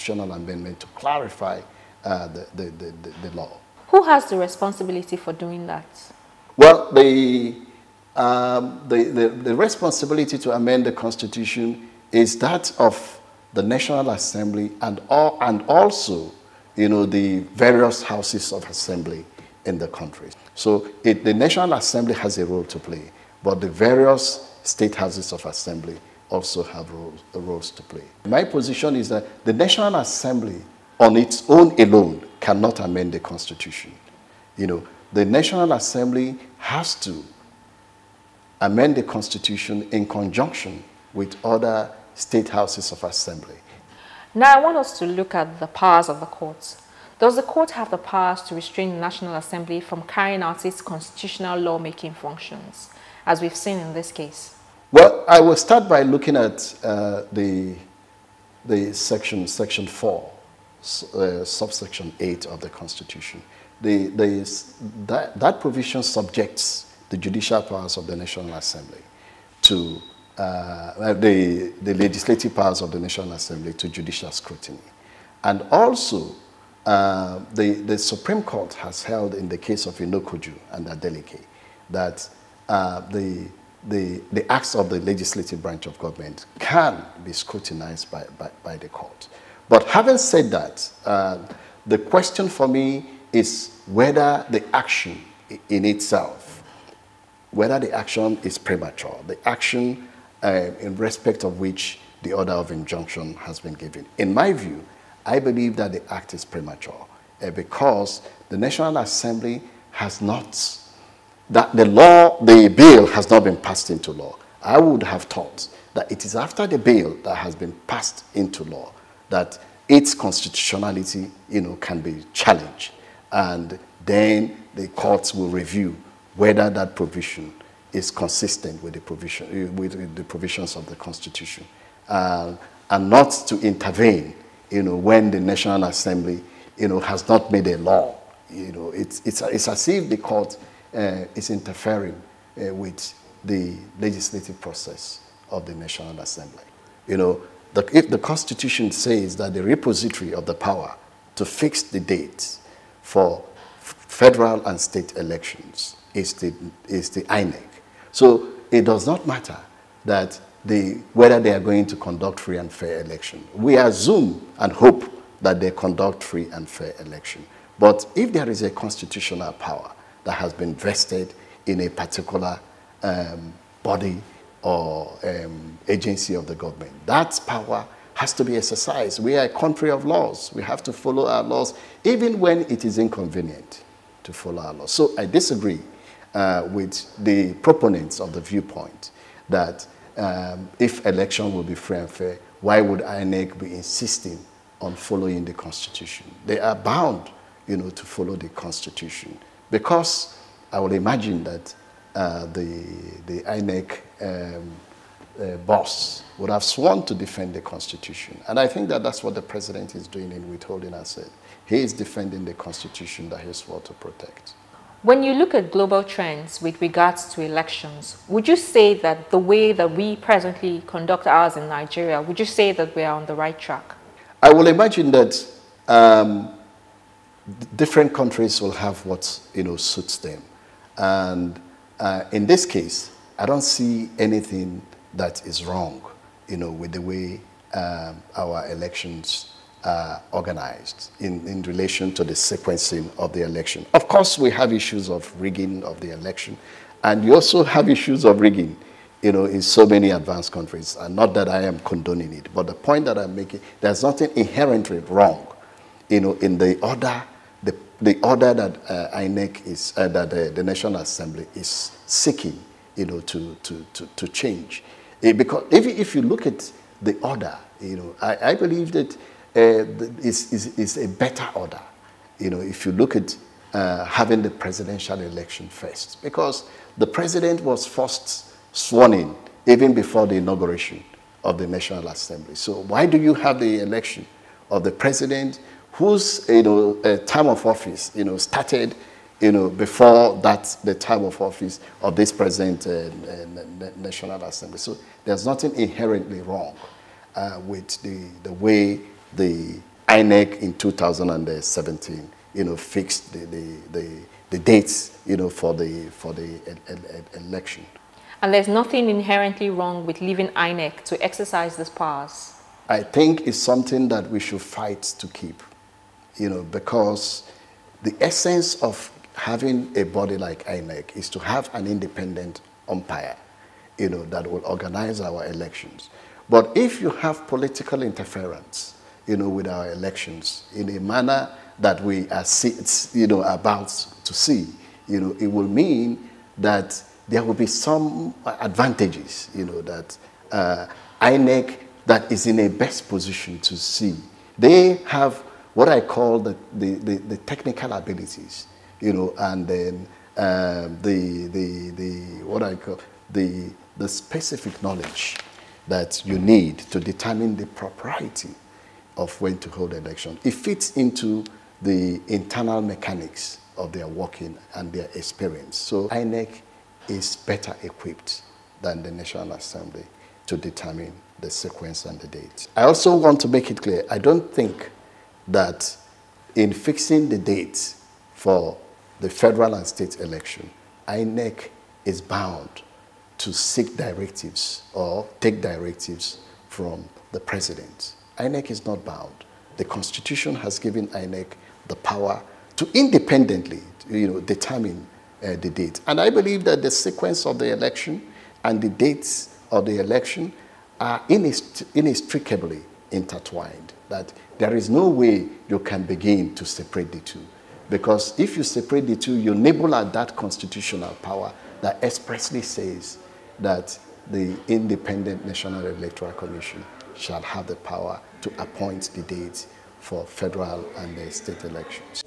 constitutional amendment to clarify the law. Who has the responsibility for doing that? Well, the responsibility to amend the Constitution is that of the National Assembly and also, the various houses of assembly in the country. So the National Assembly has a role to play, but the various state houses of assembly also have roles to play. My position is that the National Assembly on its own alone cannot amend the Constitution. The National Assembly has to amend the Constitution in conjunction with other state houses of assembly. Now I want us to look at the powers of the courts. Does the court have the powers to restrain the National Assembly from carrying out its constitutional lawmaking functions, as we've seen in this case? Well, I will start by looking at the section 4, subsection 8 of the Constitution. That provision subjects the judicial powers of the National Assembly to the legislative powers of the National Assembly to judicial scrutiny. And also, the Supreme Court has held in the case of Inokoju and Adeleke that the acts of the legislative branch of government can be scrutinized by the court. But having said that, the question for me is whether the action in itself, whether the action is premature, the action in respect of which the order of injunction has been given. In my view, I believe that the act is premature because the National Assembly has not, the bill has not been passed into law. I would have thought that it is after the bill that has been passed into law that its constitutionality, can be challenged. And then the courts will review whether that provision is consistent with the provisions of the Constitution, and not to intervene, when the National Assembly, has not made a law. It's as if the court is interfering with the legislative process of the National Assembly. If the Constitution says that the repository of the power to fix the dates for federal and state elections is the INEC. So it does not matter that whether they are going to conduct free and fair election. We assume and hope that they conduct free and fair election. But if there is a constitutional power that has been vested in a particular body or agency of the government, that power has to be exercised. We are a country of laws. We have to follow our laws, even when it is inconvenient to follow our laws. So I disagree with the proponents of the viewpoint that if election will be free and fair, why would INEC be insisting on following the Constitution? They are bound, to follow the Constitution, because I would imagine that the INEC boss would have sworn to defend the Constitution. And I think that that's what the president is doing in withholding assent. He is defending the Constitution that he swore to protect. When you look at global trends with regards to elections, would you say that the way that we presently conduct ours in Nigeria, would you say that we are on the right track? I will imagine that different countries will have what suits them. And in this case, I don't see anything that is wrong, with the way our elections are organized in relation to the sequencing of the election. Of course, we have issues of rigging of the election, and you also have issues of rigging, in so many advanced countries. And not that I am condoning it, but the point that I'm making, there's nothing inherently wrong, in the order, the order that INEC is, that the National Assembly is seeking, to change. Because if you look at the order, I believe that it's a better order, if you look at having the presidential election first. Because the president was first sworn in even before the inauguration of the National Assembly. So why do you have the election of the president whose term of office started before the time of office of this present National Assembly? So there's nothing inherently wrong with the way the INEC in 2017, fixed the dates, for the election. And there's nothing inherently wrong with leaving INEC to exercise these powers. I think it's something that we should fight to keep, because the essence of having a body like INEC is to have an independent umpire, that will organize our elections. But if you have political interference, with our elections in a manner that we are about to see, it will mean that there will be some advantages, that INEC that is in a best position to see. They have what I call the technical abilities, and then what I call the specific knowledge that you need to determine the propriety of when to hold election. It fits into the internal mechanics of their working and their experience. So INEC is better equipped than the National Assembly to determine the sequence and the date. I also want to make it clear, I don't think that in fixing the dates for the federal and state election, INEC is bound to seek directives or take directives from the president. INEC is not bound. The Constitution has given INEC the power to independently, determine the date. And I believe that the sequence of the election and the dates of the election are inextricably intertwined, that there is no way you can begin to separate the two. Because if you separate the two, you nibble at that constitutional power that expressly says that the Independent National Electoral Commission shall have the power to appoint the dates for federal and state elections.